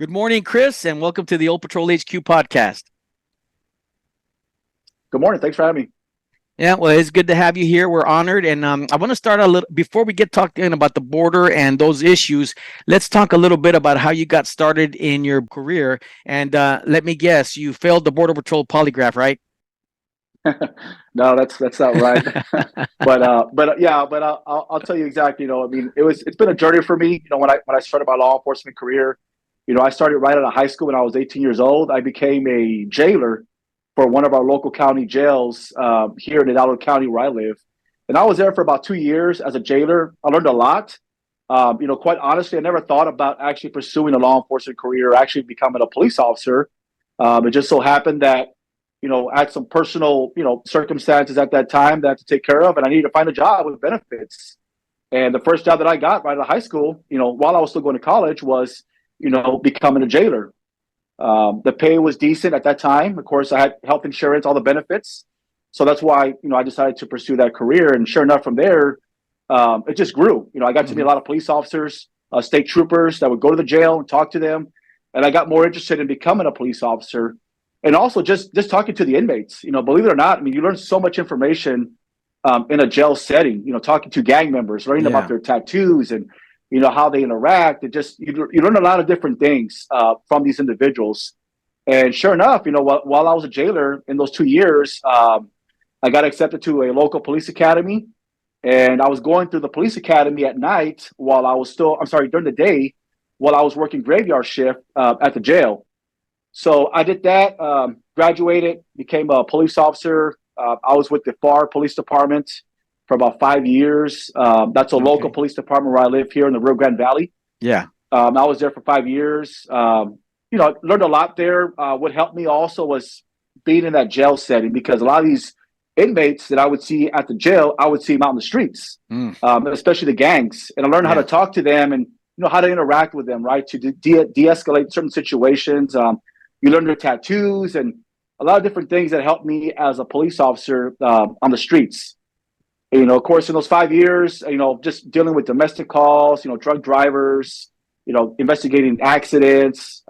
Good morning, Chris, and welcome to the Old Patrol HQ podcast. Good morning. Thanks for having me. Yeah, well, it's good to have you here. We're honored, and I want to start a little before we get talking about the border and those issues. Let's talk a little bit about how you got started in your career. And let me guess, you failed the Border Patrol polygraph, right? No, that's not right. But I'll tell you exactly. It's been a journey for me. When I started my law enforcement career, I started right out of high school when I was 18 years old. I became a jailer for one of our local county jails here in Hidalgo County where I live, and I was there for about 2 years as a jailer. I learned a lot. Quite honestly, I never thought about actually pursuing a law enforcement career or actually becoming a police officer. It just so happened that I had some personal, circumstances at that time that I had to take care of, and I needed to find a job with benefits. And the first job that I got right out of high school, while I was still going to college, was, becoming a jailer. The pay was decent at that time. Of course, I had health insurance, all the benefits. So that's why, I decided to pursue that career. And sure enough, from there, it just grew. I got to meet a lot of police officers, state troopers that would go to the jail and talk to them. And I got more interested in becoming a police officer. And also just talking to the inmates, believe it or not, you learn so much information in a jail setting, talking to gang members, learning about their tattoos and, how they interact. And just, you learn a lot of different things from these individuals. And sure enough, while I was a jailer in those 2 years, I got accepted to a local police academy. And I was going through the police academy at night during the day, while I was working graveyard shift at the jail. So I did that, graduated, became a police officer. I was with the FAR Police Department for about 5 years. That's a local police department where I live here in the Rio Grande Valley. Yeah. I was there for 5 years. Learned a lot there. What helped me also was being in that jail setting, because a lot of these inmates that I would see at the jail, I would see them out in the streets, especially the gangs. And I learned how to talk to them and, how to interact with them, right, to de-escalate certain situations. You learn their tattoos and a lot of different things that helped me as a police officer on the streets. Of course, in those 5 years, just dealing with domestic calls, drug drivers, investigating accidents,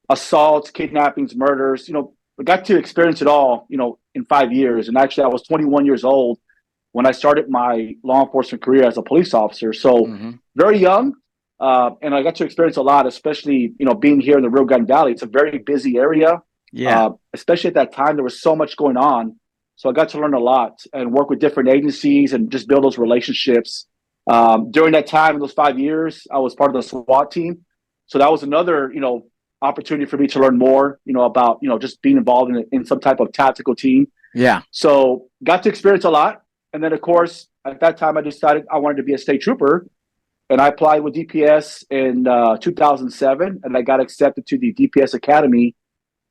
assaults, kidnappings, murders. I got to experience it all, in 5 years. And actually, I was 21 years old when I started my law enforcement career as a police officer. So very young. And I got to experience a lot, especially, being here in the Rio Grande Valley. It's a very busy area. Yeah. Especially at that time, there was so much going on. So I got to learn a lot and work with different agencies and just build those relationships. During that time, in those 5 years, I was part of the SWAT team. So that was another, opportunity for me to learn more, about, just being involved in some type of tactical team. Yeah. So got to experience a lot. And then, of course, at that time, I decided I wanted to be a state trooper. And I applied with DPS in 2007, and I got accepted to the DPS Academy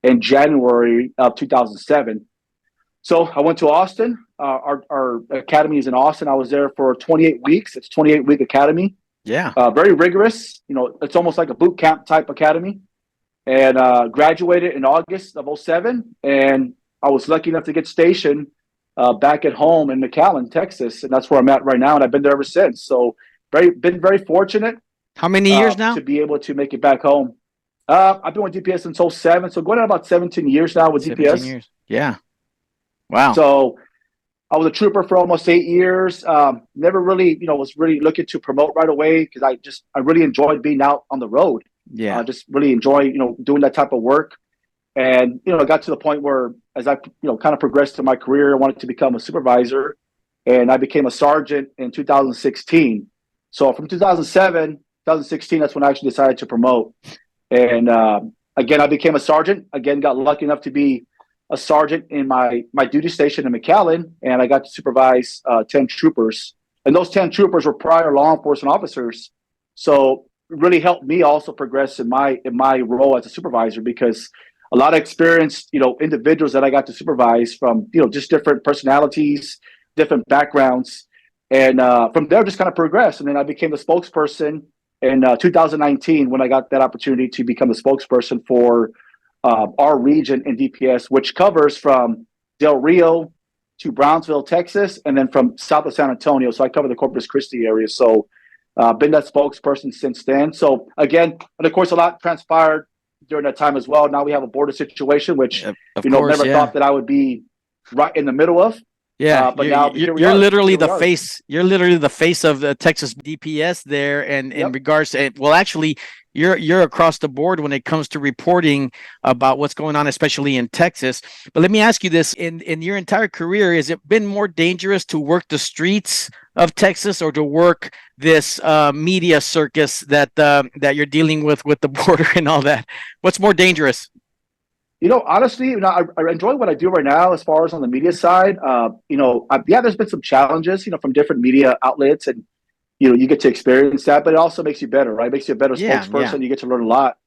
in January of 2007. So I went to Austin. Our academy is in Austin. I was there for 28 weeks. It's a 28-week academy. Yeah. Very rigorous. It's almost like a boot camp type academy. And graduated in August of 2007. And I was lucky enough to get stationed back at home in McAllen, Texas. And that's where I'm at right now. And I've been there ever since. So been very fortunate. How many years now? To be able to make it back home. I've been with DPS since 2007, so going on about 17 years now with 17 DPS. years. Yeah. Wow. So I was a trooper for almost 8 years. Never really, was really looking to promote right away, because I really enjoyed being out on the road. Yeah. Just really enjoy, doing that type of work. And, I got to the point where as I, kind of progressed in my career, I wanted to become a supervisor, and I became a sergeant in 2016. So from 2016, that's when I actually decided to promote. And again, I became a sergeant. Again, got lucky enough to be a sergeant in my duty station in McAllen, and I got to supervise 10 troopers. And those 10 troopers were prior law enforcement officers. So it really helped me also progress in my role as a supervisor, because a lot of experienced, individuals that I got to supervise from, just different personalities, different backgrounds. And from there, just kind of progressed. And then I became the spokesperson in 2019 when I got that opportunity to become the spokesperson for our region in DPS, which covers from Del Rio to Brownsville, Texas, and then from south of San Antonio. So I cover the Corpus Christi area. So Been that spokesperson since then. So again, and of course, a lot transpired during that time as well. Now we have a border situation, which Of course, never yeah. thought that I would be right in the middle of. Yeah, But now here we you're are. literally Here we the are. face. You're literally the face of the Texas DPS there, and in Yep. regards to well, actually, you're across the board when it comes to reporting about what's going on, especially in Texas. But let me ask you this: in your entire career, has it been more dangerous to work the streets of Texas or to work this media circus that you're dealing with the border and all that? What's more dangerous? Honestly, I enjoy what I do right now as far as on the media side. Yeah, there's been some challenges, from different media outlets, and you get to experience that, but it also makes you better, right? It makes you a better Yeah, yeah, spokesperson. You get to learn a lot.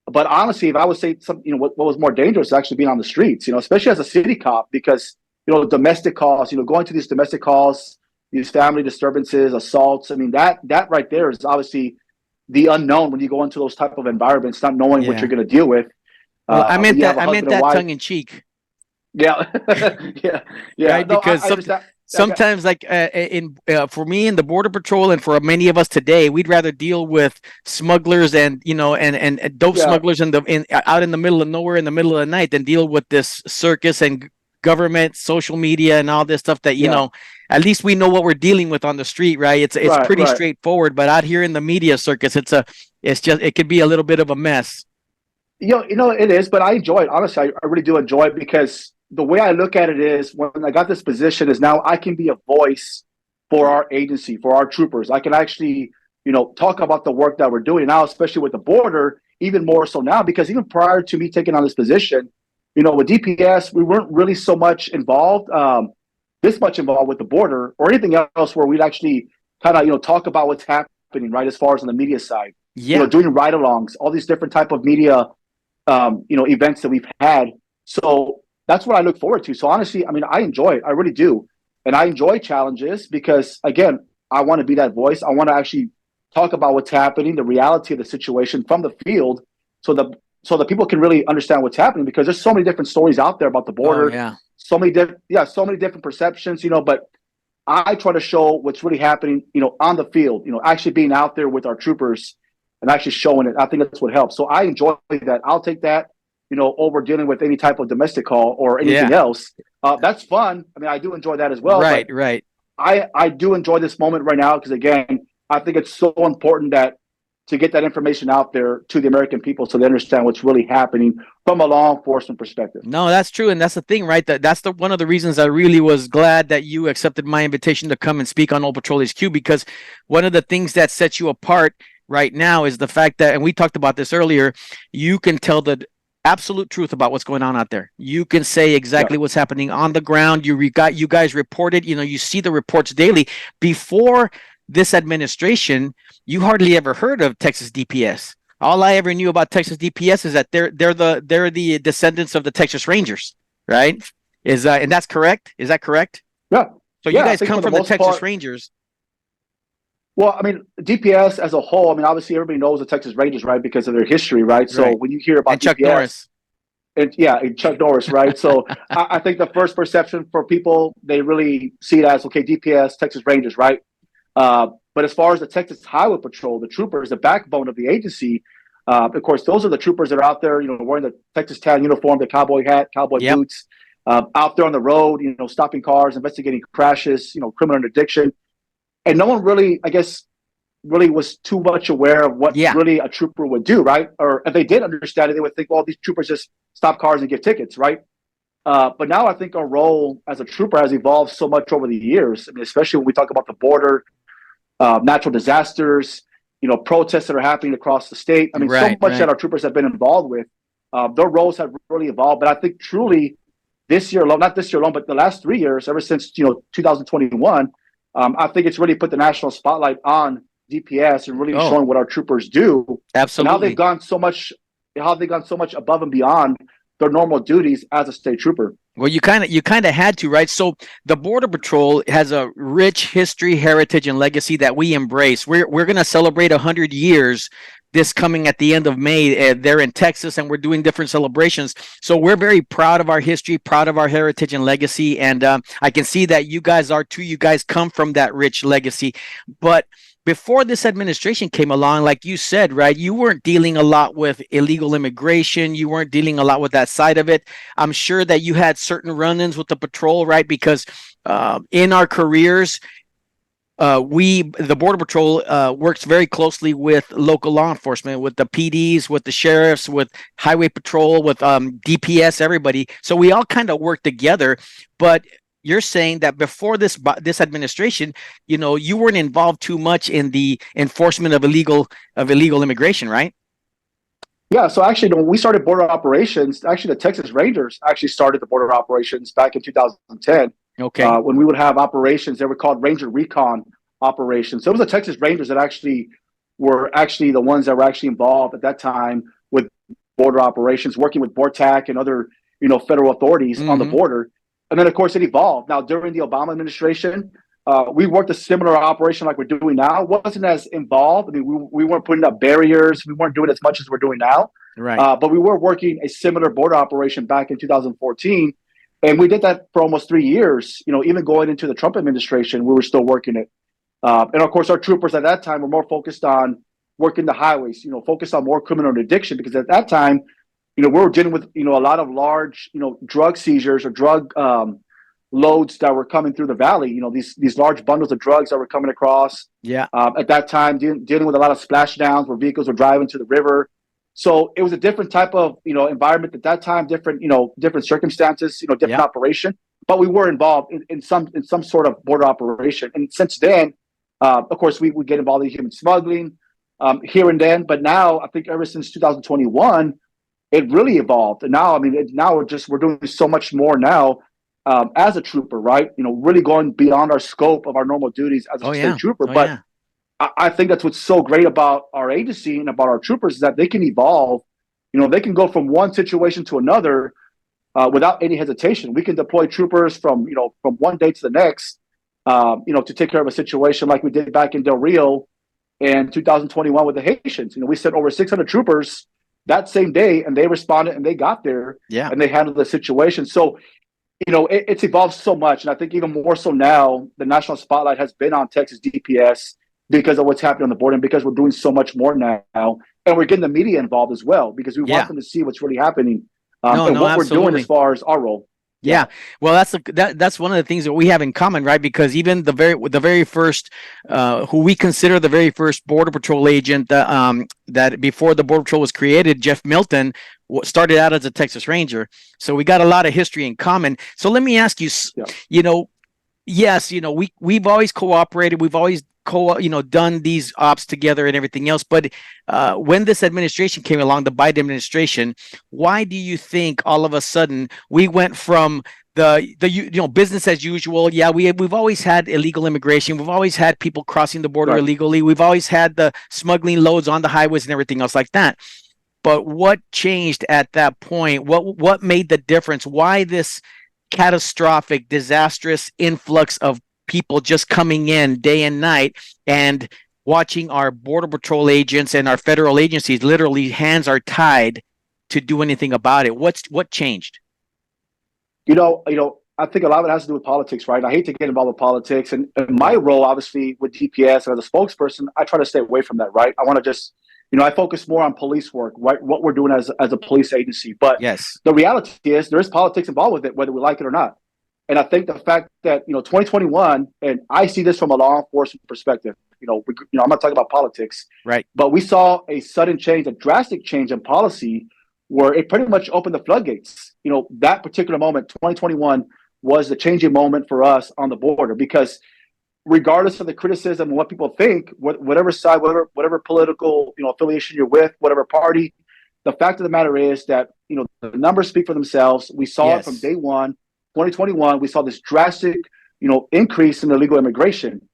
But honestly, if I would say something, what was more dangerous is actually being on the streets, especially as a city cop, because domestic calls, going to these domestic calls, these family disturbances, assaults. I mean, that right there is obviously the unknown when you go into those type of environments, not knowing what you're yeah. going to deal with. Well, When you have a I meant husband and that wife. tongue in cheek. Yeah, yeah, yeah. Right? No, Because I understand. sometimes, like in for me in the border patrol, and for many of us today, we'd rather deal with smugglers and and dope Yeah, smugglers in out in the middle of nowhere in the middle of the night than deal with this circus and government, social media, and all this stuff that yeah. At least we know what we're dealing with on the street, right? It's Right, pretty right. straightforward, but out here in the media circus, it's just it could be a little bit of a mess. It is, but I enjoy it. Honestly, I really do enjoy it because the way I look at it is when I got this position is now I can be a voice for our agency, for our troopers. I can actually, talk about the work that we're doing now, especially with the border, even more so now, because even prior to me taking on this position, with DPS, we weren't really so much involved, this much involved with the border or anything else where we'd actually kind of, talk about what's happening, right, as far as on the media side. Yeah. Doing ride-alongs, all these different type of media events that we've had. So that's what I look forward to. So honestly, I mean, I enjoy it. I really do. And I enjoy challenges because, again, I want to be that voice. I want to actually talk about what's happening, the reality of the situation from the field so that people can really understand what's happening, because there's so many different stories out there about the Oh border. yeah. So many different perceptions, but I try to show what's really happening, on the field, actually being out there with our troopers and actually showing it. I think that's what helps. So I enjoy that. I'll take that, over dealing with any type of domestic call or anything Yeah. else. That's fun. I mean, I do enjoy that as well. Right. But Right. I do enjoy this moment right now because, again, I think it's so important that to get that information out there to the American people so they understand what's really happening from a law enforcement perspective. No, that's true, and that's the thing, right? That's the one of the reasons I really was glad that you accepted my invitation to come and speak on Old Patrol HQ, because one of the things that sets you apart right now is the fact that, and we talked about this earlier, you can tell the absolute truth about what's going on out there. You can say exactly Yeah. what's happening on the ground. You guys reported, you see the reports daily. Before this administration, you hardly ever heard of Texas DPS. All I ever knew about Texas DPS is that they're the descendants of the Texas Rangers, right? And that's correct? Is that correct? Yeah. So Yeah, you I guys think come for the from the most Texas part. Rangers. Well, I mean, DPS as a whole, I mean, obviously everybody knows the Texas Rangers, right, because of their history, right? So Right. when you hear about And Chuck DPS, Norris. and Chuck Norris, right? So I think the first perception for people, they really see it as, okay, DPS, Texas Rangers, right? But as far as the Texas Highway Patrol, the troopers, the backbone of the agency, of course, those are the troopers that are out there, wearing the Texas tan uniform, the cowboy hat, cowboy Yep. boots, out there on the road, stopping cars, investigating crashes, criminal interdiction. And no one really, I guess, really was too much aware of what Yeah. really a trooper would do, right? Or if they did understand it, they would think, well, these troopers just stop cars and give tickets, right? But now I think our role as a trooper has evolved so much over the years. I mean, especially when we talk about the border, natural disasters, protests that are happening across the state. I mean, so Right, much right. that our troopers have been involved with. Their roles have really evolved. But I think truly this year alone, not this year alone, but the last 3 years, ever since 2021, I think it's really put the national spotlight on DPS and really Oh, showing what our troopers do and how they've absolutely. gone so much, above and beyond their normal duties as a state trooper. Well, you kind of had to, right? So the Border Patrol has a rich history, heritage, and legacy that we embrace. We're going to celebrate 100 years this coming at the end of May. There in Texas, and we're doing different celebrations. So we're very proud of our history, proud of our heritage and legacy. And I can see that you guys are too. You guys come from that rich legacy. But before this administration came along, like you said, right, you weren't dealing a lot with illegal immigration. You weren't dealing a lot with that side of it. I'm sure that you had certain run-ins with the patrol, right? Because in our careers, the Border Patrol works very closely with local law enforcement, with the PDs, with the sheriffs, with Highway Patrol, with DPS, everybody. So we all kind of work together. But you're saying that before this administration, you weren't involved too much in the enforcement of illegal immigration, right? Yeah, so actually, when we started border operations, actually the Texas Rangers actually started the border operations back in 2010. Okay. When we would have operations, they were called Ranger Recon operations. So it was the Texas Rangers that actually were actually the ones that were actually involved at that time with border operations, working with BORTAC and other federal authorities on the Mm-hmm. border. And then, of course, it evolved. Now, during the Obama administration, we worked a similar operation like we're doing now. It wasn't as involved. I mean, we weren't putting up barriers. We weren't doing as much as we're doing now. Right. But we were working a similar border operation back in 2014. And we did that for almost 3 years. Even going into the Trump administration, we were still working it. And of course, our troopers at that time were more focused on working the highways, focused on more criminal addiction, because at that time, we were dealing with, a lot of large, drug seizures or drug loads that were coming through the valley, these large bundles of drugs that were coming across. Yeah. At that time, dealing with a lot of splashdowns where vehicles were driving to the river. So it was a different type of, environment at that time, different circumstances, different Yeah. operation. But we were involved in some sort of border operation. And since then, of course, we would get involved in human smuggling here and then. But now, I think ever since 2021, it really evolved. And now, I mean, now we're doing so much more now as a trooper, right? Really going beyond our scope of our normal duties as a state trooper. But Yeah. I think that's what's so great about our agency and about our troopers is that they can evolve. They can go from one situation to another without any hesitation. We can deploy troopers from one day to the next, to take care of a situation like we did back in Del Rio in 2021 with the Haitians. We sent over 600 troopers that same day, and they responded and they got there, Yeah. and they handled the situation. So, it's evolved so much, and I think even more so now, the national spotlight has been on TxDPS because of what's happening on the border, and because we're doing so much more now, and we're getting the media involved as well because we want them to see what's really happening and what we're doing as far as our role. Yeah. Well, that's one of the things that we have in common, right? Because even the very first, who we consider the very first Border Patrol agent that before the Border Patrol was created, Jeff Milton, started out as a Texas Ranger. So we got a lot of history in common. So let me ask you, yes, we've always cooperated. We've always done these ops together and everything else. But when this administration came along, the Biden administration, why do you think all of a sudden we went from the business as usual? Yeah, we've always had illegal immigration. We've always had people crossing the border illegally. We've always had the smuggling loads on the highways and everything else like that. But what changed at that point? What made the difference? Why this catastrophic, disastrous influx of people just coming in day and night and watching our Border Patrol agents and our federal agencies literally hands are tied to do anything about it? What changed? I think a lot of it has to do with politics, right? I hate to get involved with politics, and my role, obviously, with DPS and as a spokesperson, I try to stay away from that, right? I want to just, I focus more on police work, right? What we're doing as a police agency. But yes, the reality is there is politics involved with it, whether we like it or not. And I think the fact that 2021, and I see this from a law enforcement perspective. I'm not talking about politics, right? But we saw a sudden change, a drastic change in policy, where it pretty much opened the floodgates. That particular moment, 2021, was the changing moment for us on the border, because regardless of the criticism and what people think, whatever side, whatever political affiliation you're with, whatever party, the fact of the matter is that the numbers speak for themselves. We saw it from day one. 2021, we saw this drastic, increase in illegal immigration.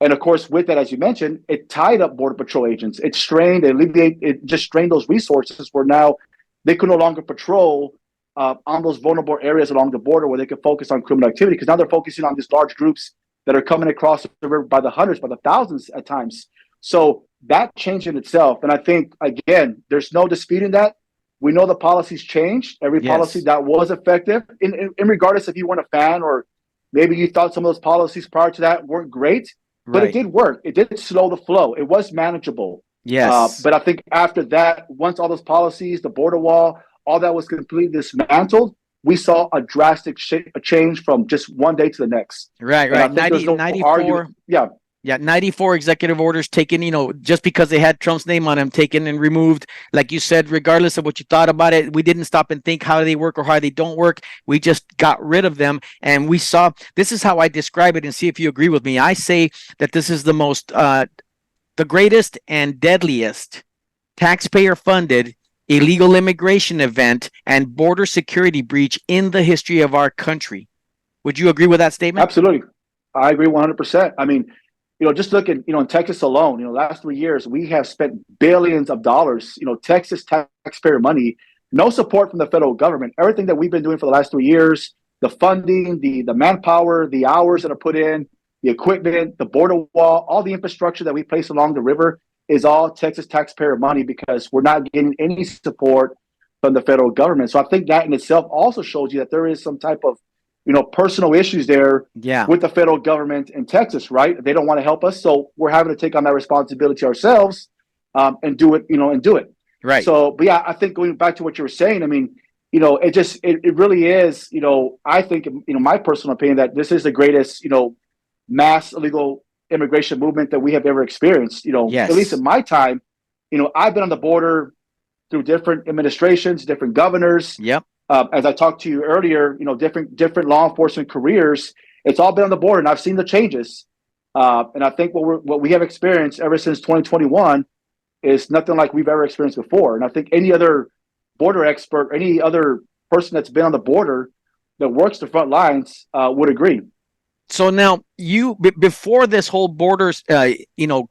And of course, with that, as you mentioned, it tied up Border Patrol agents. It just strained those resources where now they could no longer patrol on those vulnerable areas along the border where they could focus on criminal activity, because now they're focusing on these large groups that are coming across the river by the hundreds, by the thousands at times. So that changed in itself. And I think, again, there's no disputing that. We know the policies changed. Every policy that was effective, in regardless if you weren't a fan or maybe you thought some of those policies prior to that weren't great, but it Right. did work. It did slow the flow. It was manageable. Yes. But I think after that, once all those policies, the border wall, all that was completely dismantled, we saw a drastic a change from just one day to the next. Right, And I right. think there's 90, no argument. 94. Yeah, Yeah, 94 executive orders taken, just because they had Trump's name on them, taken and removed. Like you said, regardless of what you thought about it, we didn't stop and think how they work or how they don't work. We just got rid of them. And we saw, this is how I describe it, and see if you agree with me. I say that this is the greatest and deadliest taxpayer funded illegal immigration event and border security breach in the history of our country. Would you agree with that statement? absolutely. I agree 100%. I mean, just look at, in Texas alone, last 3 years, we have spent billions of dollars, Texas taxpayer money, no support from the federal government. Everything that we've been doing for the last 3 years, the funding, the manpower, the hours that are put in, the equipment, the border wall, all the infrastructure that we place along the river is all Texas taxpayer money because we're not getting any support from the federal government. So I think that in itself also shows you that there is some type of, personal issues there Yeah. with the federal government in Texas, right? They don't want to help us. So we're having to take on that responsibility ourselves and do it, and do it. Right. So, but yeah, I think going back to what you were saying, I mean, it really is, I think, my personal opinion that this is the greatest, mass illegal immigration movement that we have ever experienced, Yes. at least in my time. I've been on the border through different administrations, different governors. Yep. As I talked to you earlier, different law enforcement careers. It's all been on the border, and I've seen the changes. And I think what we have experienced ever since 2021 is nothing like we've ever experienced before. And I think any other border expert, any other person that's been on the border that works the front lines would agree. So now before this whole borders,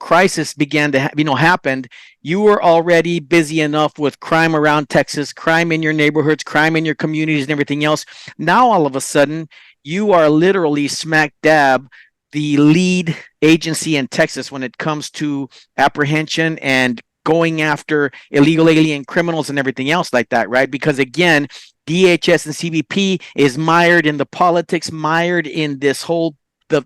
crisis began to happened, you were already busy enough with crime around Texas, crime in your neighborhoods, crime in your communities, and everything else. Now all of a sudden, you are literally smack dab the lead agency in Texas when it comes to apprehension and going after illegal alien criminals and everything else like that, right? Because again, DHS and CBP is mired in the politics, mired in this whole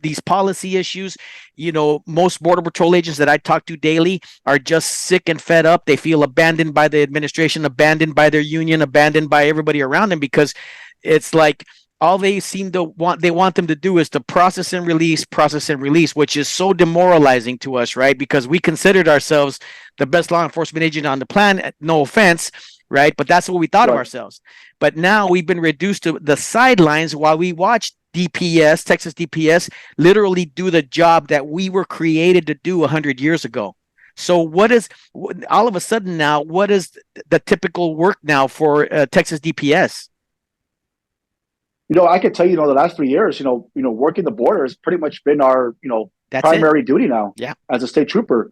these policy issues. Most Border Patrol agents that I talk to daily are just sick and fed up. They feel abandoned by the administration, abandoned by their union, abandoned by everybody around them, because it's like all they seem to want them to do is to process and release, which is so demoralizing to us, right? Because we considered ourselves the best law enforcement agent on the planet, no offense, right? But that's what we thought of ourselves. But now we've been reduced to the sidelines while we watch DPS, Texas DPS, literally do the job that we were created to do 100 years ago. So what is, all of a sudden now, what is the typical work now for Texas DPS? I can tell you, the last 3 years, working the border has pretty much been our, primary duty now. Yeah. As a state trooper.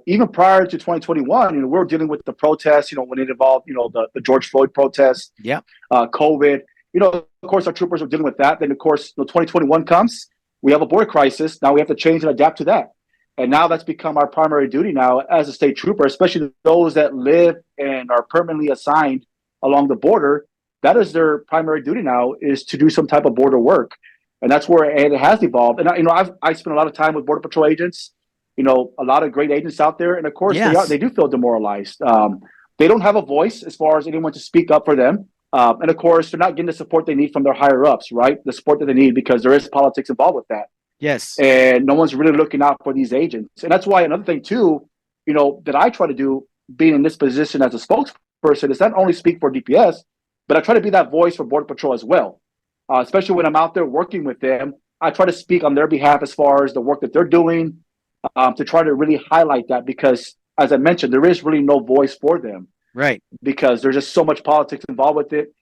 Even prior to 2021, we were dealing with the protests, when it involved, the George Floyd protests, Yeah. COVID, of course, our troopers were dealing with that. Then, of course, 2021 comes, we have a border crisis. Now we have to change and adapt to that. And now that's become our primary duty now as a state trooper, especially those that live and are permanently assigned along the border. That is their primary duty now, is to do some type of border work. And that's where it has evolved. And, I spent a lot of time with Border Patrol agents, a lot of great agents out there. And of course, Yes. they do feel demoralized. They don't have a voice as far as anyone to speak up for them. And of course, they're not getting the support they need from their higher ups, right? The support that they need, because there is politics involved with that. Yes. And no one's really looking out for these agents. And that's why another thing too, that I try to do, being in this position as a spokesperson, is not only speak for DPS, but I try to be that voice for Border Patrol as well. Especially when I'm out there working with them, I try to speak on their behalf as far as the work that they're doing, to try to really highlight that, because as I mentioned, there is really no voice for them. Right. Because there's just so much politics involved with it.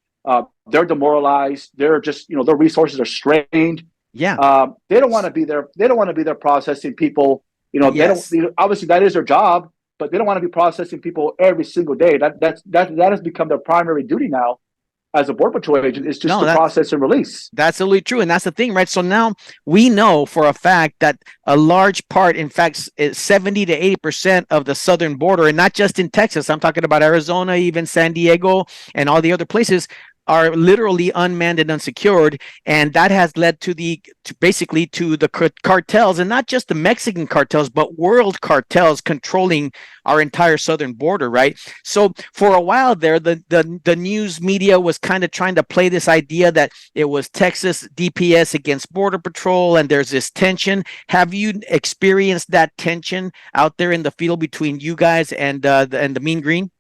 They're demoralized. They're just, their resources are strained. Yeah. They don't want to be there. They don't want to be there processing people. Yes. They don't. Obviously, that is their job, but they don't want to be processing people every single day. That has become their primary duty now, as a Border Patrol agent, is just to process and release. That's absolutely true. And that's the thing, right? So now we know for a fact that a large part, in fact, 70 to 80% of the southern border, and not just in Texas, I'm talking about Arizona, even San Diego, and all the other places, are literally unmanned and unsecured, and that has led to basically to the cartels, and not just the Mexican cartels, but world cartels controlling our entire southern border, right? So for a while there, the news media was kind of trying to play this idea that it was Texas DPS against Border Patrol, and there's this tension. Have you experienced that tension out there in the field between you guys and the Mean Green?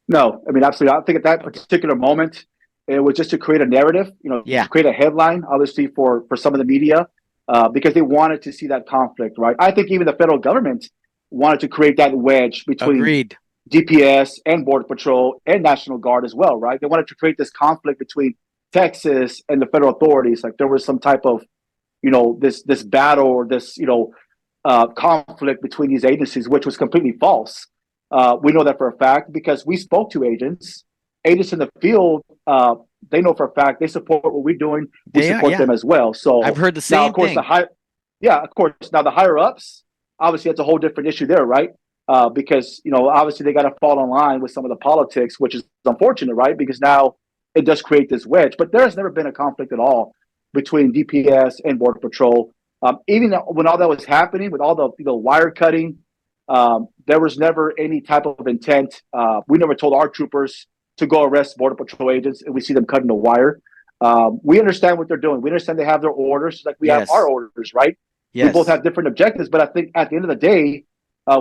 No, I mean, absolutely. I think at that particular moment, it was just to create a narrative, Yeah, to create a headline, obviously for some of the media, because they wanted to see that conflict, right? I think even the federal government wanted to create that wedge between agreed. DPS and Border Patrol and National Guard as well, right? They wanted to create this conflict between Texas and the federal authorities. Like there was some type of, this battle or this, conflict between these agencies, which was completely false. We know that for a fact because we spoke to agents. Agents in the field, they know for a fact they support what we're doing. We support them as well. I've So heard the now, same of course, thing. yeah, of course. Now the higher ups, obviously, that's a whole different issue there, right? Because obviously they got to fall in line with some of the politics, which is unfortunate, right? Because now it does create this wedge. But there's never been a conflict at all between DPS and Border Patrol. Even when all that was happening, with all the wire cutting, there was never any type of intent. We never told our troopers to go arrest Border Patrol agents, and we see them cutting the wire. We understand what they're doing. We understand they have their orders, like we have our Yes, orders, right? We both yes, have different objectives, but I think at the end of the day,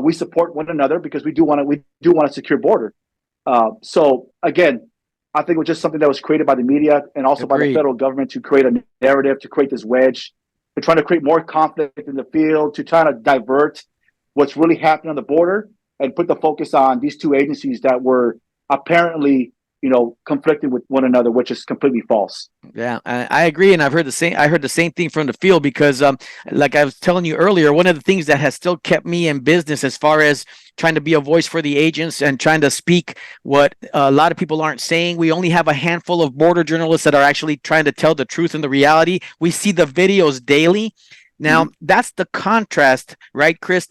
we support one another because we do want a secure border. So again, I think it was just something that was created by the media and also by the agreed. federal government to create a narrative, to create this wedge, to trying to create more conflict in the field, to try to divert what's really happening on the border and put the focus on these two agencies that were apparently, conflicting with one another, which is completely false. Yeah, I agree, and I've heard the same. I heard the same thing from the field because, like I was telling you earlier, one of the things that has still kept me in business, as far as trying to be a voice for the agents and trying to speak what a lot of people aren't saying. We only have a handful of border journalists that are actually trying to tell the truth and the reality. We see the videos daily. Now Mm-hmm. that's the contrast, right, Chris?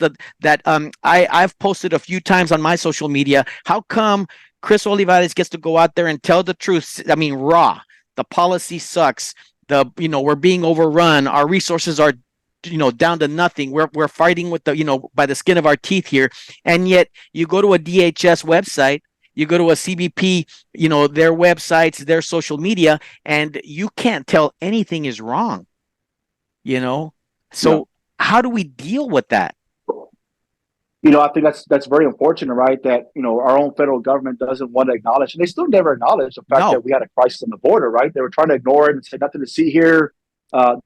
I've posted a few times on my social media. How come Chris Olivarez gets to go out there and tell the truth? I mean, raw. The policy sucks. We're being overrun. Our resources are down to nothing. We're fighting with by the skin of our teeth here. And yet you go to a DHS website, you go to a CBP, their websites, their social media, and you can't tell anything is wrong, you know? No. So how do we deal with that? I think that's very unfortunate, right? That our own federal government doesn't want to acknowledge, and they still never acknowledge the fact that No. we had a crisis on the border, right? They were trying to ignore it and say nothing to see here.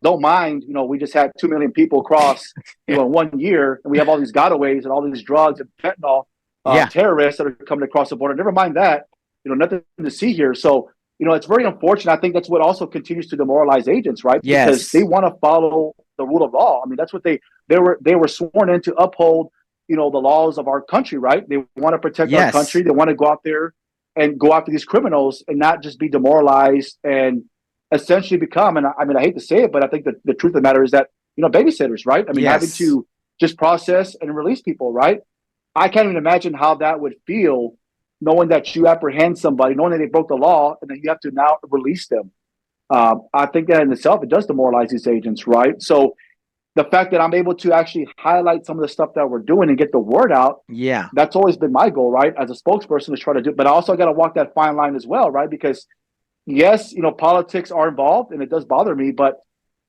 Don't mind, we just had 2 million people cross, Yeah. in 1 year, and we have all these gotaways and all these drugs and fentanyl Yeah. terrorists that are coming across the border. Never mind that, nothing to see here. So, it's very unfortunate. I think that's what also continues to demoralize agents, right? Because they Yes. want to follow the rule of law. I mean, that's what they were sworn in to uphold the laws of our country, right? They want to protect our Yes. country. They want to go out there and go after these criminals and not just be demoralized and essentially become, and I mean, I hate to say it, but I think that the truth of the matter is that, babysitters, right? I mean, having Yes. to just process and release people, right? I can't even imagine how that would feel, knowing that you apprehend somebody, knowing that they broke the law, and then you have to now release them. I think that in itself, it does demoralize these agents, right? So the fact that I'm able to actually highlight some of the stuff that we're doing and get the word out, Yeah. that's always been my goal, right? As a spokesperson, to try to do, but I also got to walk that fine line as well, right? Because yes, politics are involved and it does bother me, but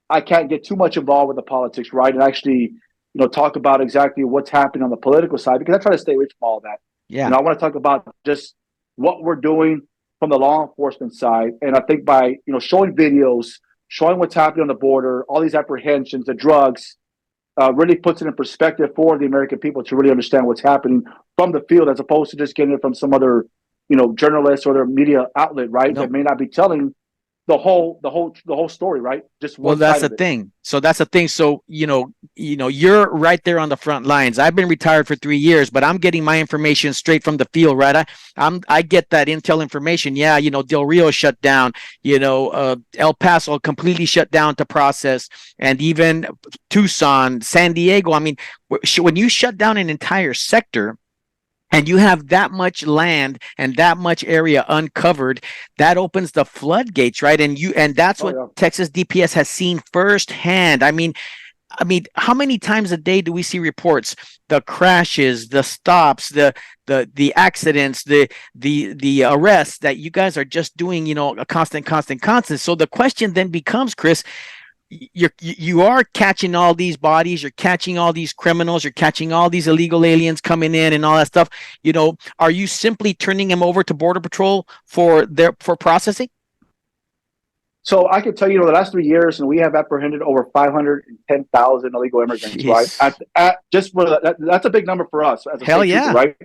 I can't get too much involved with the politics, right? And actually, talk about exactly what's happening on the political side, because I try to stay away from all that. Yeah. I want to talk about just what we're doing from the law enforcement side. And I think by, showing videos, showing what's happening on the border, all these apprehensions, the drugs, really puts it in perspective for the American people to really understand what's happening from the field, as opposed to just getting it from some other, journalist or their media outlet, right? No. That may not be telling the whole story, right? Just Well, one that's side the of it. thing. So that's the thing. So, you're right there on the front lines. I've been retired for 3 years, but I'm getting my information straight from the field, right? I get that intel information. Yeah, Del Rio shut down. El Paso completely shut down to process, and even Tucson, San Diego. I mean, when you shut down an entire sector, and you have that much land and that much area uncovered, that opens the floodgates, right? And that's Oh what yeah. Texas DPS has seen firsthand. I mean, how many times a day do we see reports? The crashes, the stops, the accidents, the arrests that you guys are just doing, a constant. So the question then becomes, Chris, you are catching all these bodies, you're catching all these criminals, you're catching all these illegal aliens coming in and all that stuff. Are you simply turning them over to Border Patrol for processing? So I can tell you, the last 3 years, and we have apprehended over 510,000 illegal immigrants, right? Jeez. At just for that's a big number for us as a Hell state trooper, yeah. right?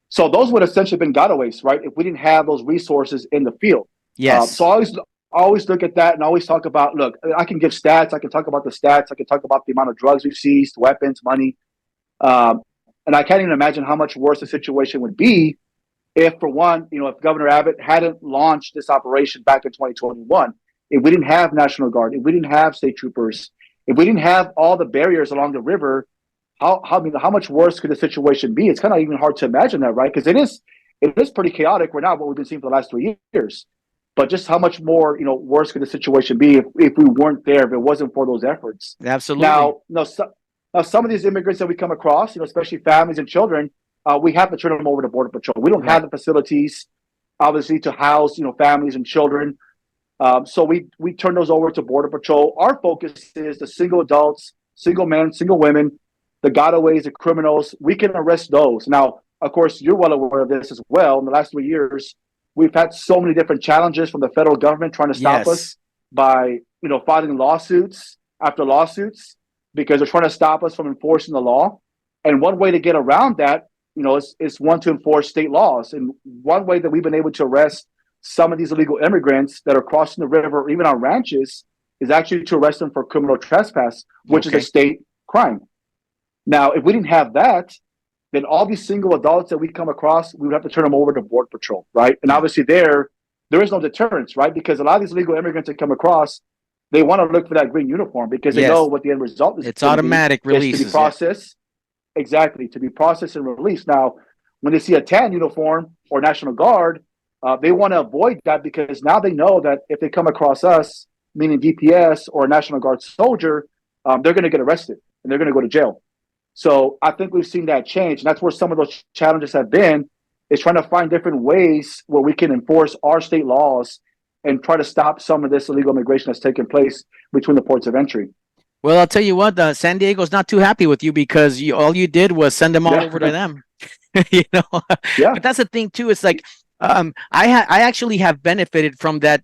So those would essentially been gotaways, right? If we didn't have those resources in the field. So Yes. I always look at that and always talk about, look, I can give stats. I can talk about the stats. I can talk about the amount of drugs we've seized, weapons, money. Um, and I can't even imagine how much worse the situation would be if, for one, if Governor Abbott hadn't launched this operation back in 2021, if we didn't have National Guard, if we didn't have state troopers, if we didn't have all the barriers along the river, how much worse could the situation be? It's kind of even hard to imagine that, right? Because it is pretty chaotic right now, what we've been seeing for the last 3 years. But just how much more worse could the situation be if we weren't there, if it wasn't for those efforts? Absolutely. Now, some of these immigrants that we come across, especially families and children, we have to turn them over to Border Patrol. We don't have Right. the facilities, obviously, to house families and children. So we turn those over to Border Patrol. Our focus is the single adults, single men, single women, the gotaways, the criminals. We can arrest those. Now, of course, you're well aware of this as well. In the last 3 years, we've had so many different challenges from the federal government trying to stop us Yes. by filing lawsuits after lawsuits because they're trying to stop us from enforcing the law. And one way to get around that, is one to enforce state laws. And one way that we've been able to arrest some of these illegal immigrants that are crossing the river or even on ranches is actually to arrest them for criminal trespass, which is a Okay. state crime. Now, if we didn't have that, then all these single adults that we come across, we would have to turn them over to Border Patrol, right? And Yeah. obviously there is no deterrence, right? Because a lot of these illegal immigrants that come across, they want to look for that green uniform because they know Yes. what the end result is It's going to be, automatic is to be releases. Yeah. processed. Exactly, to be processed and released. Now, when they see a tan uniform or National Guard, they want to avoid that because now they know that if they come across us, meaning DPS or a National Guard soldier, they're going to get arrested and they're going to go to jail. So I think we've seen that change. And that's where some of those challenges have been, is trying to find different ways where we can enforce our state laws and try to stop some of this illegal immigration that's taking place between the ports of entry. Well, I'll tell you what, San Diego's not too happy with you because all you did was send them all Yeah. over to them. you know, Yeah. but that's the thing too. It's like I actually have benefited from that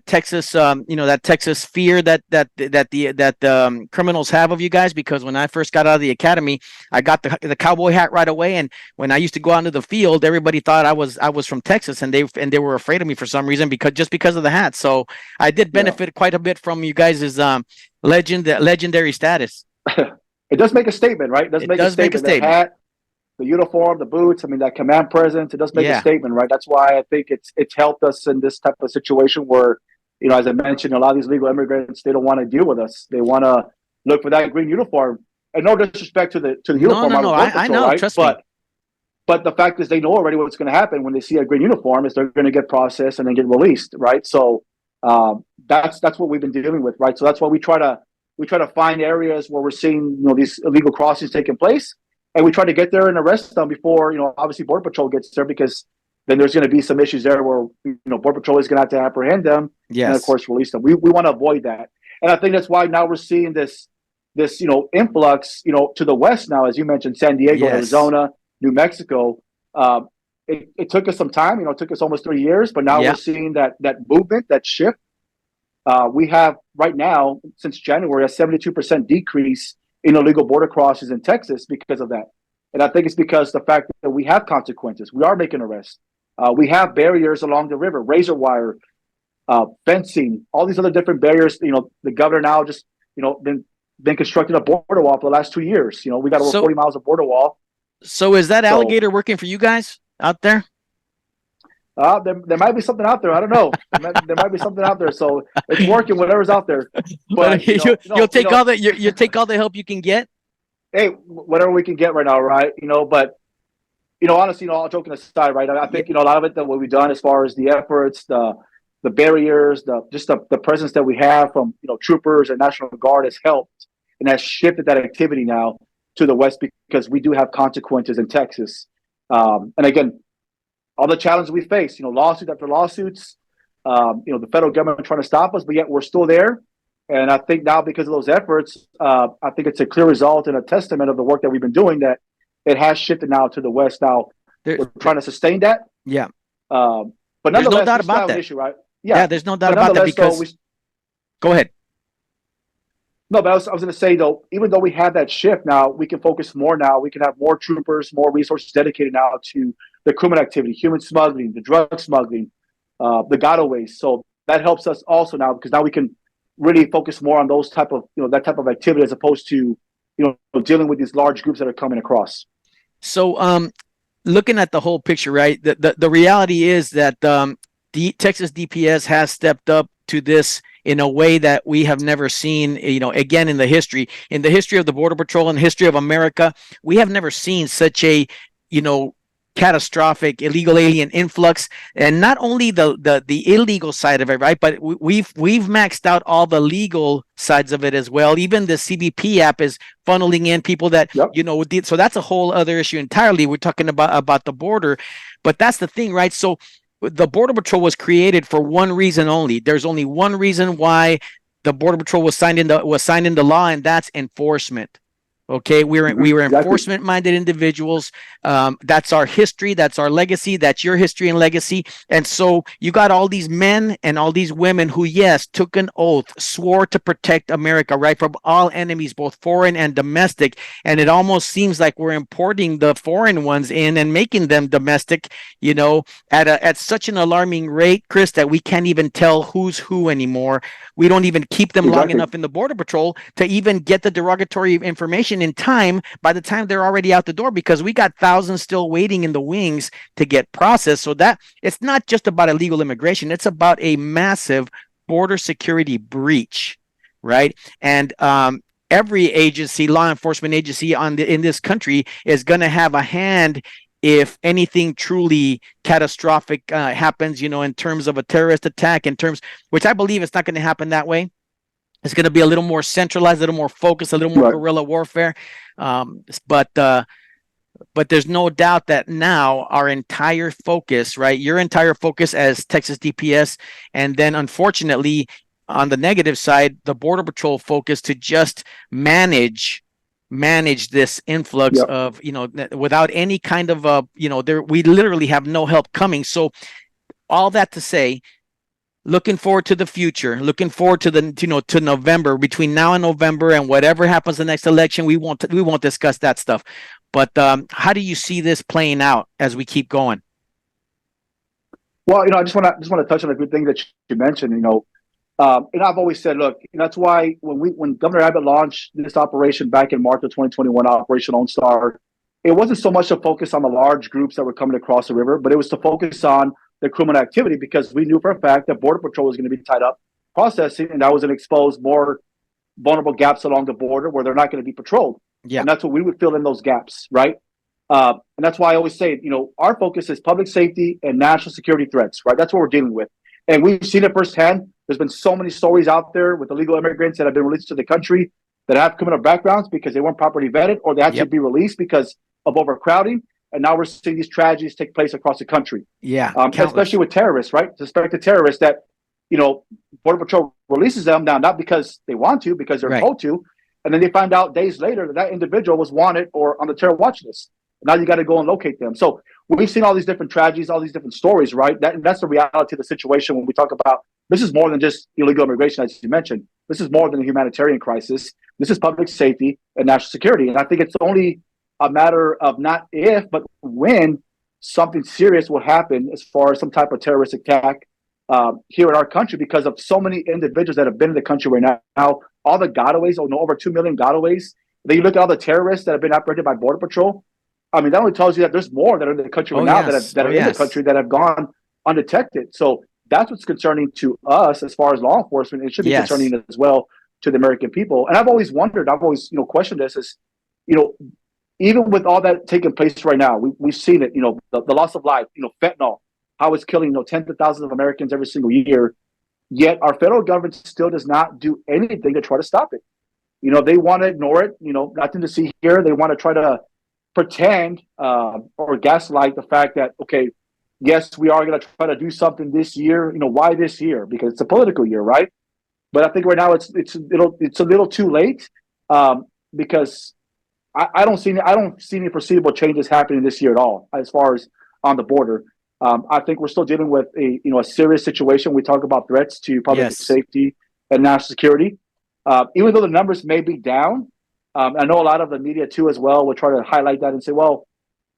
Texas that Texas fear that criminals have of you guys, because when I first got out of the academy, I got the cowboy hat right away, and when I used to go out into the field, everybody thought I was from Texas, and they were afraid of me for some reason because of the hat. So I did Yeah. benefit quite a bit from you guys' legendary status. It does make a statement, right? It does It make a does make a statement. That statement. hat, the uniform, the boots. I mean, that command presence. It does make a Yeah. statement, right? That's why I think it's helped us in this type of situation where, as I mentioned, a lot of these legal immigrants, they don't want to deal with us. They want to look for that green uniform. And no disrespect to the No, uniform no, on the no. Border I Patrol, know. right? Trust me. But the fact is, they know already what's going to happen when they see a green uniform is they're going to get processed and then get released, right? So that's what we've been dealing with, right? So that's why we try to find areas where we're seeing these illegal crossings taking place, and we try to get there and arrest them before obviously Border Patrol gets there, because then there's going to be some issues there where Border Patrol is going to have to apprehend them and of Yes. course release them. We want to avoid that, and I think that's why now we're seeing this influx to the west now, as you mentioned, San Diego, Yes. Arizona, New Mexico. It took us some time, it took us almost 3 years, but now Yeah. we're seeing that movement, that shift. We have right now, since January, a 72% decrease in illegal border crosses in Texas because of that. And I think it's because the fact that we have consequences. We are making arrests. We have barriers along the river, razor wire, fencing, all these other different barriers. The governor now just, been constructing a border wall for the last 2 years. We got over So 40 miles of border wall. so is that So alligator working for you guys out there? there might be something out there. I don't know. There might be something out there. So it's working, whatever's out there. But, But you'll take all the help you can get. hey, whatever we can get right now, right? But honestly, all joking aside, right? I think, a lot of it that what we've done as far as the efforts, the barriers, the presence that we have from, troopers and National Guard has helped and has shifted that activity now to the West because we do have consequences in Texas. And again, all the challenges we face, lawsuit after lawsuits, the federal government trying to stop us, but yet we're still there. And I think now because of those efforts, I think it's a clear result and a testament of the work that we've been doing that it has shifted now to the West. Now we're trying to sustain that. Yeah. But there's no nonetheless, doubt we still about have that. an issue, right? Yeah, there's no doubt about that because. Go ahead. No, but I was going to say, though, even though we have that shift now, we can focus more now. We can have more troopers, more resources dedicated now to the criminal activity, human smuggling, the drug smuggling, the gotaways. So that helps us also now because now we can really focus more on those type of, that type of activity as opposed to, dealing with these large groups that are coming across. So, looking at the whole picture, right? The reality is that the Texas DPS has stepped up to this in a way that we have never seen, again, in the history of the Border Patrol and history of America. We have never seen such a, catastrophic illegal alien influx, and not only the illegal side of it, right? But we've maxed out all the legal sides of it as well. Even the CBP app is funneling in people that, so that's a whole other issue entirely. We're talking about the border, but that's the thing, right? So the Border Patrol was created for one reason only. There's only one reason why the Border Patrol was signed into law, and that's enforcement. Okay, we were enforcement-minded individuals. That's our history. That's our legacy. That's your history and legacy. And so you got all these men and all these women who, yes, took an oath, swore to protect America, right, from all enemies, both foreign and domestic. And it almost seems like we're importing the foreign ones in and making them domestic, at such an alarming rate, Chris, that we can't even tell who's who anymore. We don't even keep them long enough in the Border Patrol to even get the derogatory information in time by the time they're already out the door, because we got thousands still waiting in the wings to get processed. So that it's not just about illegal immigration, it's about a massive border security breach, right? And every agency, law enforcement agency in this country is going to have a hand if anything truly catastrophic happens, in terms of a terrorist attack, which I believe it's not going to happen that way. It's going to be a little more centralized, a little more focused, a little more guerrilla warfare. But there's no doubt that now our entire focus, right, your entire focus as Texas DPS, and then unfortunately on the negative side, the Border Patrol focus to just manage this influx of, without any kind of, we literally have no help coming. So all that to say, looking forward to the future, looking forward to to November, between now and November, and whatever happens the next election, we won't discuss that stuff. But how do you see this playing out as we keep going? Well, I just want to touch on a good thing that you mentioned. I've always said, look, that's why when Governor Abbott launched this operation back in March of 2021, Operation Lone Star, it wasn't so much to focus on the large groups that were coming across the river, but it was to focus on the criminal activity, because we knew for a fact that Border Patrol was going to be tied up processing, and that was going to expose more vulnerable gaps along the border where they're not going to be patrolled. Yeah. And that's what we would fill in, those gaps, right? And that's why I always say, our focus is public safety and national security threats, right? That's what we're dealing with. And we've seen it firsthand. There's been so many stories out there with illegal immigrants that have been released to the country that have criminal backgrounds because they weren't properly vetted, or they had to be released because of overcrowding. And now we're seeing these tragedies take place across the country. Yeah. Especially with terrorists, right? Suspected terrorists that, Border Patrol releases them now, not because they want to, because they're told to. And then they find out days later that individual was wanted or on the terror watch list. Now you got to go and locate them. So we've seen all these different tragedies, all these different stories, right? That's the reality of the situation when we talk about this is more than just illegal immigration, as you mentioned. This is more than a humanitarian crisis. This is public safety and national security. And I think it's only a matter of not if, but when something serious will happen as far as some type of terrorist attack here in our country, because of so many individuals that have been in the country right now. All the gotaways, over 2 million gotaways. Then you look at all the terrorists that have been apprehended by Border Patrol. I mean, that only tells you that there's more that are in the country right now that are in the country that have gone undetected. So that's what's concerning to us as far as law enforcement. It should be concerning as well to the American people. And I've always wondered, I've always, questioned this is, even with all that taking place right now, we've seen it, the loss of life, fentanyl, how it's killing, tens of thousands of Americans every single year. Yet our federal government still does not do anything to try to stop it. They want to ignore it, nothing to see here. They want to try to pretend or gaslight the fact that, okay, yes, we are going to try to do something this year. Why this year? Because it's a political year, right? But I think right now it's a little too late, because I don't see any foreseeable changes happening this year at all as far as on the border. I think we're still dealing with a serious situation. We talk about threats to public Yes. safety and national security. Even though the numbers may be down, I know a lot of the media too as well will try to highlight that and say, well,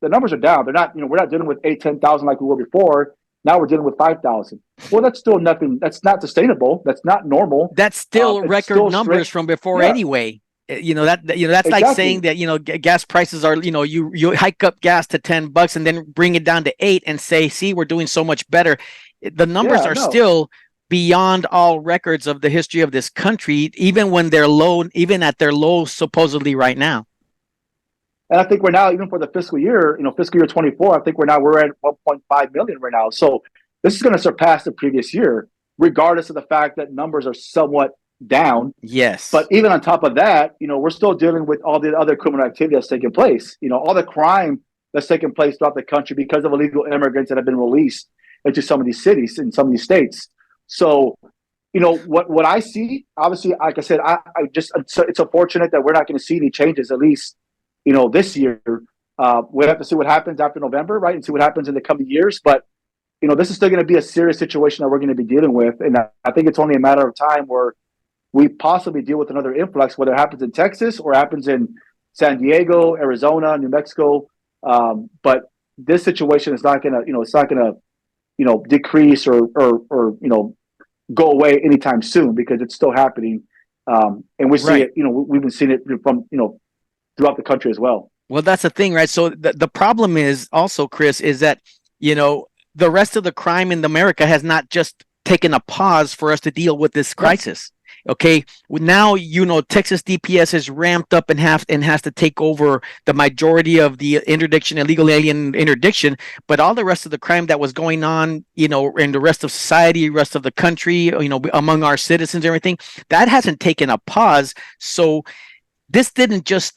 the numbers are down. They're not. We're not dealing with 10,000 like we were before. Now we're dealing with 5,000. Well, that's still nothing. That's not sustainable. That's not normal. That's still It's record still numbers from before Yeah, anyway. That's like saying exactly. that gas prices are, you hike up gas to $10 and then bring it down to 8 and say, see, we're doing so much better. The numbers Yeah, are no. still beyond all records of the history of this country, even when they're low, even at their low supposedly right now. And I think we're now, even for the fiscal year, fiscal year 24, I think we're at 1.5 million right now. So this is going to surpass the previous year, regardless of the fact that numbers are somewhat down. Yes. But even on top of that, we're still dealing with all the other criminal activity that's taking place. All the crime that's taking place throughout the country because of illegal immigrants that have been released into some of these cities and some of these states. So, what I see, obviously, like I said, I just, it's unfortunate that we're not going to see any changes, at least, this year. We'll have to see what happens after November, right, and see what happens in the coming years. But this is still going to be a serious situation that we're going to be dealing with, and I think it's only a matter of time where we possibly deal with another influx, whether it happens in Texas or happens in San Diego, Arizona, New Mexico. But this situation is not going to, it's not going to, decrease or go away anytime soon, because it's still happening. And we see Right. it, we've been seeing it from, throughout the country as well. Well, that's the thing, right? So the problem is also, Chris, is that, the rest of the crime in America has not just taken a pause for us to deal with this Yeah. crisis. Okay, now TxDPS is ramped up and has to take over the majority of the interdiction, illegal alien interdiction, but all the rest of the crime that was going on, in the rest of society, rest of the country, among our citizens, everything that hasn't taken a pause. So this isn't just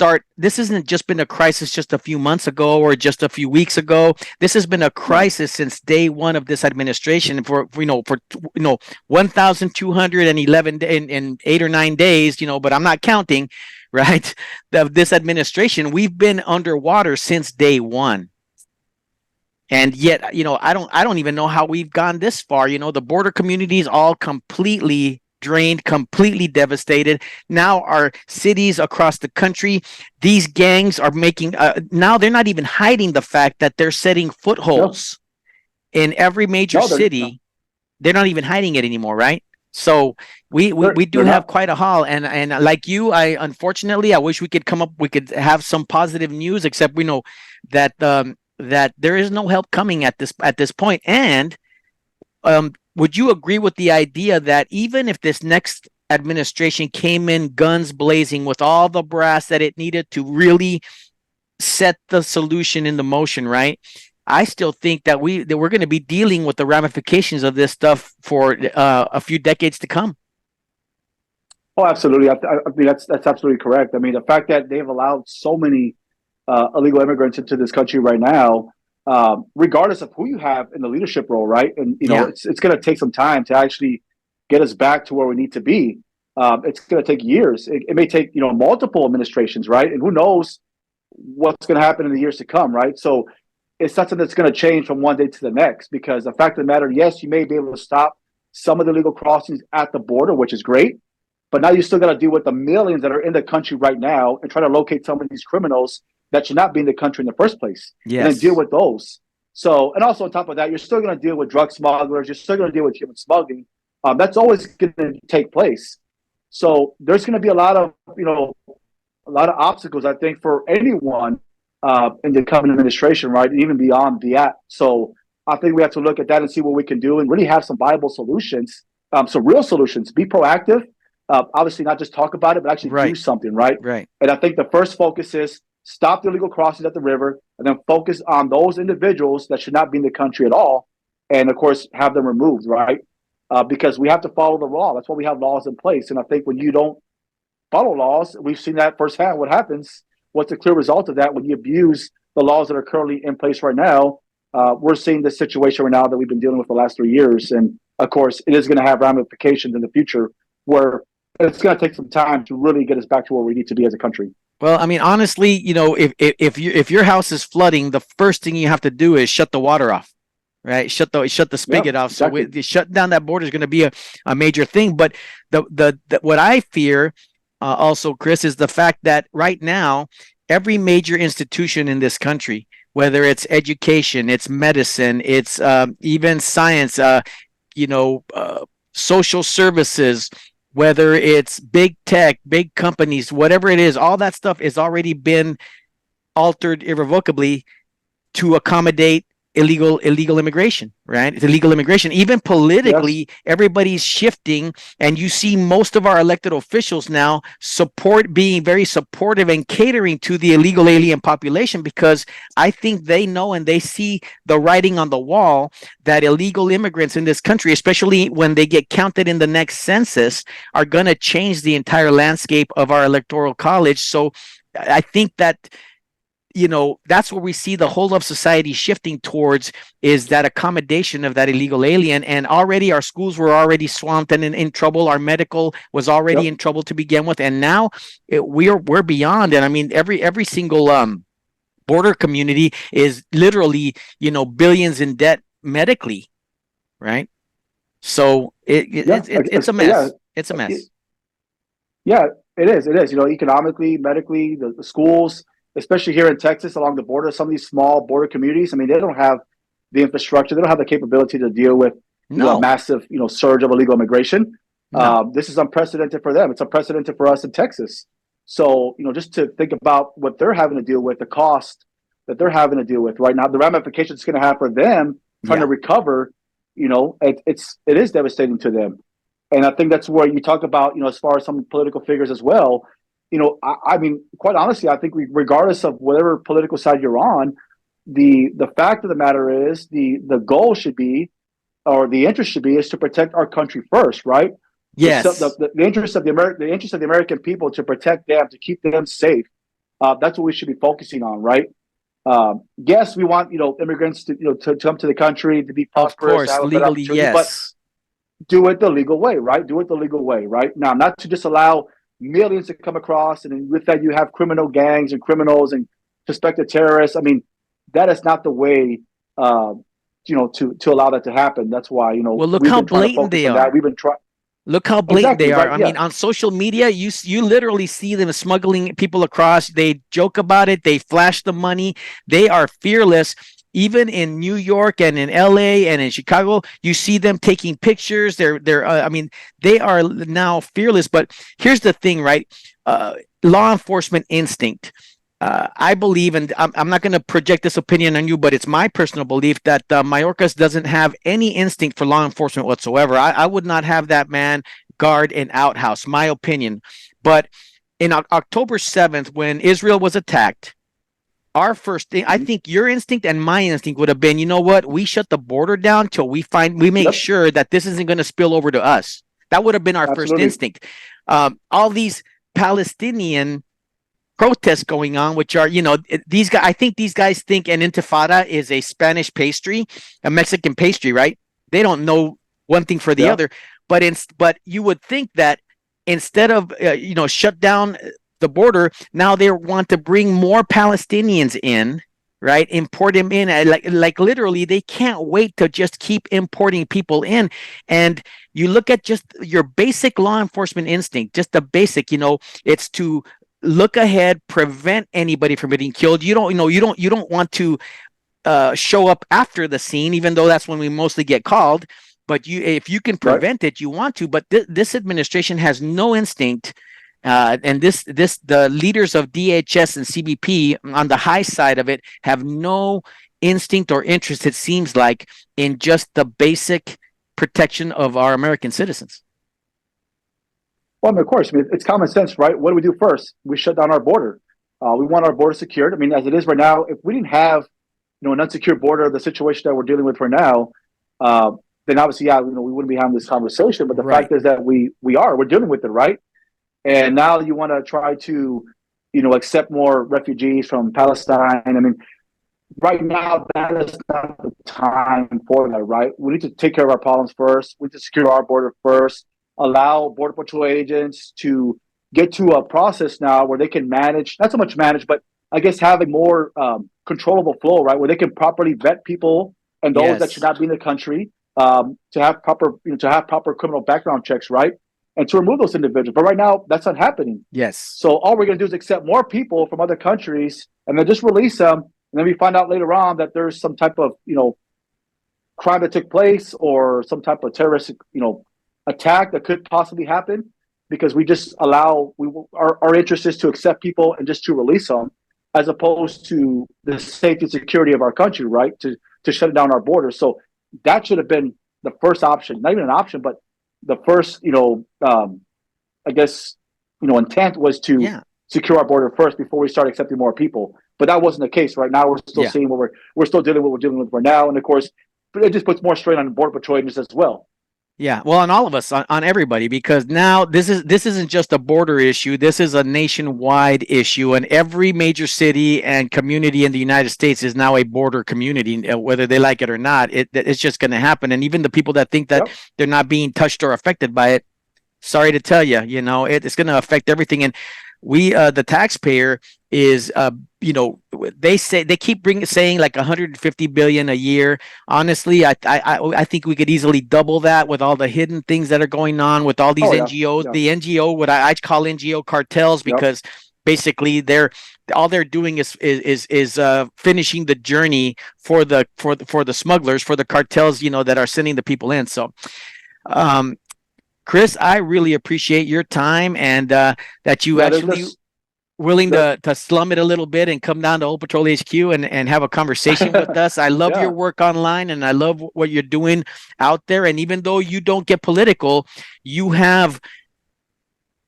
been a crisis just a few months ago or just a few weeks ago. This has been a crisis since day one of this administration for 1,211 in 8 or 9 days, but I'm not counting, right? This administration, we've been underwater since day one. And yet, I don't even know how we've gone this far. The border communities all completely drained, completely devastated. Now our cities across the country, these gangs are making, now they're not even hiding the fact that they're setting footholds in every major city. They're not even hiding it anymore, right? So we do have quite a haul, and like you, unfortunately I wish we could have some positive news, except we know that that there is no help coming at this point. And would you agree with the idea that even if this next administration came in guns blazing with all the brass that it needed to really set the solution into motion, right? I still think that we're going to be dealing with the ramifications of this stuff for a few decades to come. Oh, absolutely. I mean, that's absolutely correct. I mean, the fact that they've allowed so many illegal immigrants into this country right now, regardless of who you have in the leadership role, right? And it's going to take some time to actually get us back to where we need to be. It's going to take years. It may take multiple administrations, right? And who knows what's going to happen in the years to come, right? So it's something that's going to change from one day to the next. Because the fact of the matter, yes, you may be able to stop some of the illegal crossings at the border, which is great. But now you still got to deal with the millions that are in the country right now and try to locate some of these criminals that should not be in the country in the first place. Yes. And then deal with those. So, and also on top of that, you're still going to deal with drug smugglers. You're still going to deal with human smuggling. That's always going to take place. So there's going to be a lot of obstacles, I think, for anyone in the coming administration, right? And even beyond that. So I think we have to look at that and see what we can do and really have some viable solutions, some real solutions. Be proactive. Obviously, not just talk about it, but actually do something, right? Right. And I think the first focus is stop the illegal crossings at the river, and then focus on those individuals that should not be in the country at all, and of course have them removed, right? Because we have to follow the law. That's why we have laws in place. And I think when you don't follow laws, we've seen that firsthand. What happens? What's the clear result of that when you abuse the laws that are currently in place right now? We're seeing this situation right now that we've been dealing with the last 3 years, and of course, it is going to have ramifications in the future where it's going to take some time to really get us back to where we need to be as a country. Well, I mean, honestly, if your house is flooding, the first thing you have to do is shut the water off, right? Shut the spigot off. Exactly. So shutting down that border is going to be a major thing. But the what I fear also, Chris, is the fact that right now every major institution in this country, whether it's education, it's medicine, it's even science, social services, whether it's big tech, big companies, whatever it is, all that stuff has already been altered irrevocably to accommodate illegal immigration, right? It's illegal immigration. Even politically, yes, everybody's shifting, and you see most of our elected officials now being very supportive and catering to the illegal alien population, because I think they know and they see the writing on the wall that illegal immigrants in this country, especially when they get counted in the next census, are going to change the entire landscape of our electoral college. So I think that that's where we see the whole of society shifting towards, is that accommodation of that illegal alien. And already our schools were already swamped and in trouble. Our medical was already in trouble to begin with. And now we're beyond. And I mean, every single border community is literally, billions in debt medically, right? So it's a mess. Yeah. It's a mess. Yeah, it is. It is. Economically, medically, the schools, especially here in Texas along the border, some of these small border communities, I mean, they don't have the infrastructure. They don't have the capability to deal with a massive, surge of illegal immigration. No. This is unprecedented for them. It's unprecedented for us in Texas. So, just to think about what they're having to deal with, the cost that they're having to deal with right now, the ramifications it's going to have for them trying to recover, it is devastating to them. And I think that's where you talk about, as far as some political figures as well. I mean, quite honestly, I think regardless of whatever political side you're on, the fact of the matter is the goal should be, or the interest should be, is to protect our country first, right? Yes. The interest of the American people, to protect them, to keep them safe. That's what we should be focusing on, right? Yes, we want immigrants to come to the country, to be prosperous, of course, legally, yes, but do it the legal way, right? Do it the legal way, right? Now, not to just allow millions to come across, and with that you have criminal gangs and criminals and suspected terrorists. I mean, that is not the way to allow that to happen. That's why well, look how blatant they are. We've been trying. Look how blatant they are. I mean, on social media, you literally see them smuggling people across. They joke about it. They flash the money. They are fearless. Even in New York and in LA and in Chicago, you see them taking pictures. I mean, they are now fearless. But here's the thing, right? Law enforcement instinct. I believe, and I'm not going to project this opinion on you, but it's my personal belief that Mayorkas doesn't have any instinct for law enforcement whatsoever. I would not have that man guard an outhouse, my opinion. But in October 7th, when Israel was attacked, our first thing, I think your instinct and my instinct would have been, you know what? We shut the border down till we make sure that this isn't going to spill over to us. That would have been our first instinct. All these Palestinian protests going on, which are, these guys, I think these guys think an intifada is a Spanish pastry, a Mexican pastry, right? They don't know one thing for the other, but you would think that instead of, shut down the border, now they want to bring more Palestinians in, right? Import them in, like literally they can't wait to just keep importing people in. And you look at just your basic law enforcement instinct, just the basic, it's to look ahead, prevent anybody from getting killed. You don't want to show up after the scene, even though that's when we mostly get called. But if you can prevent it, you want to. But this administration has no instinct. And the leaders of DHS and CBP on the high side of it have no instinct or interest, it seems like, in just the basic protection of our American citizens. Well, of course, it's common sense, right? What do we do first? We shut down our border. We want our border secured. I mean, as it is right now, if we didn't have, an unsecure border, the situation that we're dealing with right now, uh, then obviously, yeah, we wouldn't be having this conversation. But the Right. fact is that we're dealing with it, right? And now you want to try to, accept more refugees from Palestine. I mean, right now that is not the time for that, right? We need to take care of our problems first. We need to secure our border first. Allow border patrol agents to get to a process now where they can manage, not so much manage, but I guess have a more controllable flow, right? Where they can properly vet people and those that should Yes. not be in the country, to have proper, to have proper criminal background checks, right? And to remove those individuals. But right now, that's not happening. Yes. So all we're going to do is accept more people from other countries and then just release them. And then we find out later on that there's some type of, crime that took place or some type of terrorist, attack that could possibly happen because we just allow our interest is to accept people and just to release them as opposed to the safety and security of our country, right? To shut down our borders. So that should have been the first option, not even an option, but the first, I guess, intent was to Yeah. secure our border first before we start accepting more people. But that wasn't the case. Right now, we're still Yeah. seeing we're still dealing with what we're dealing with right now, and of course, it just puts more strain on border patrol agents as well. Yeah, well, on all of us, on everybody, because now this isn't just a border issue. This is a nationwide issue, and every major city and community in the United States is now a border community, whether they like it or not. It's just going to happen, and even the people that think that Yep. they're not being touched or affected by it, sorry to tell you, it's going to affect everything. And we, the taxpayer, is, they keep saying like 150 billion a year. Honestly, I think we could easily double that with all the hidden things that are going on with all these Oh yeah. NGOs. Yeah. The NGO, what I call NGO cartels, Yep. because basically all they're doing is finishing the journey for the smugglers, for the cartels, that are sending the people in. So um Chris, I really appreciate your time and that you Yeah. There's actually this. willing There, to slum it a little bit and come down to Old Patrol HQ and have a conversation with us. I love your yeah. work online and I love what you're doing out there. And even though you don't get political, you have,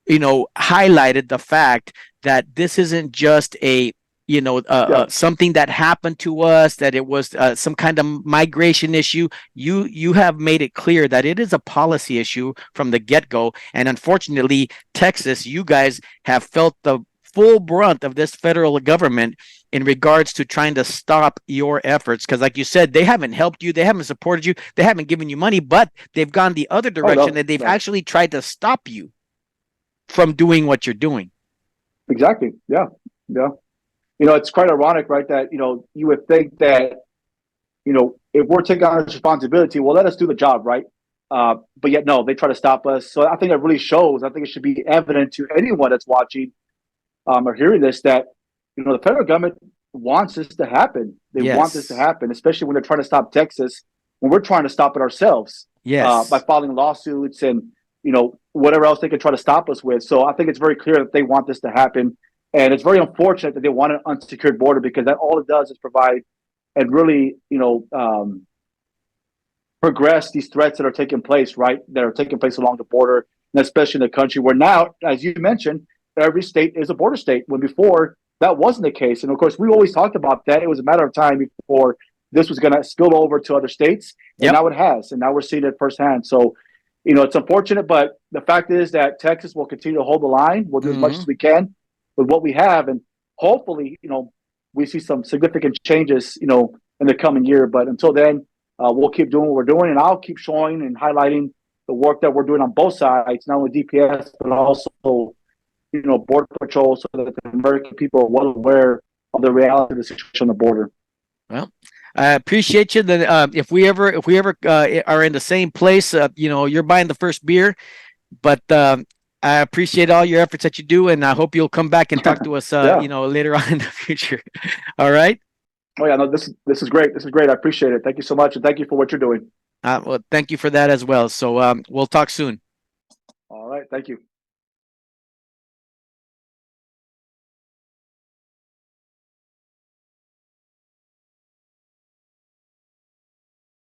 highlighted the fact that this isn't just a Yeah. something that happened to us, that it was some kind of migration issue. You have made it clear that it is a policy issue from the get-go, and unfortunately Texas, you guys have felt the full brunt of this federal government in regards to trying to stop your efforts, because like you said, they haven't helped you, they haven't supported you, they haven't given you money, but they've gone the other Oh direction no. and they've No. actually tried to stop you from doing what you're doing. Exactly. Yeah. Yeah. It's quite ironic, right? That you would think that if we're taking on this responsibility, well, let us do the job, right? But yet, no, they try to stop us. So I think it really shows. I think it should be evident to anyone that's watching or hearing this that the federal government wants this to happen. They want this to Yes. happen, especially when they're trying to stop Texas, when we're trying to stop it ourselves by Yes. filing lawsuits and whatever else they can try to stop us with. So I think it's very clear that they want this to happen, and it's very unfortunate that they want an unsecured border because that all it does is provide and really progress these threats that are taking place, right? That are taking place along the border, and especially in the country where now, as you mentioned, every state is a border state. When before that wasn't the case, and of course we always talked about that. It was a matter of time before this was going to spill over to other states, and Yep. now it has, and now we're seeing it firsthand. So, it's unfortunate, but the fact is that Texas will continue to hold the line. We'll do as much Mm-hmm. as we can with what we have, and hopefully, we see some significant changes, in the coming year. But until then, we'll keep doing what we're doing, and I'll keep showing and highlighting the work that we're doing on both sides, not only DPS but also Border Patrol, so that the American people are well aware of the reality of the situation on the border. Well, I appreciate you. That if we ever are in the same place, you're buying the first beer. But I appreciate all your efforts that you do, and I hope you'll come back and talk to us, Yeah. later on in the future. All right. Oh yeah. No. This is great. This is great. I appreciate it. Thank you so much, and thank you for what you're doing. Well, thank you for that as well. So we'll talk soon. All right. Thank you.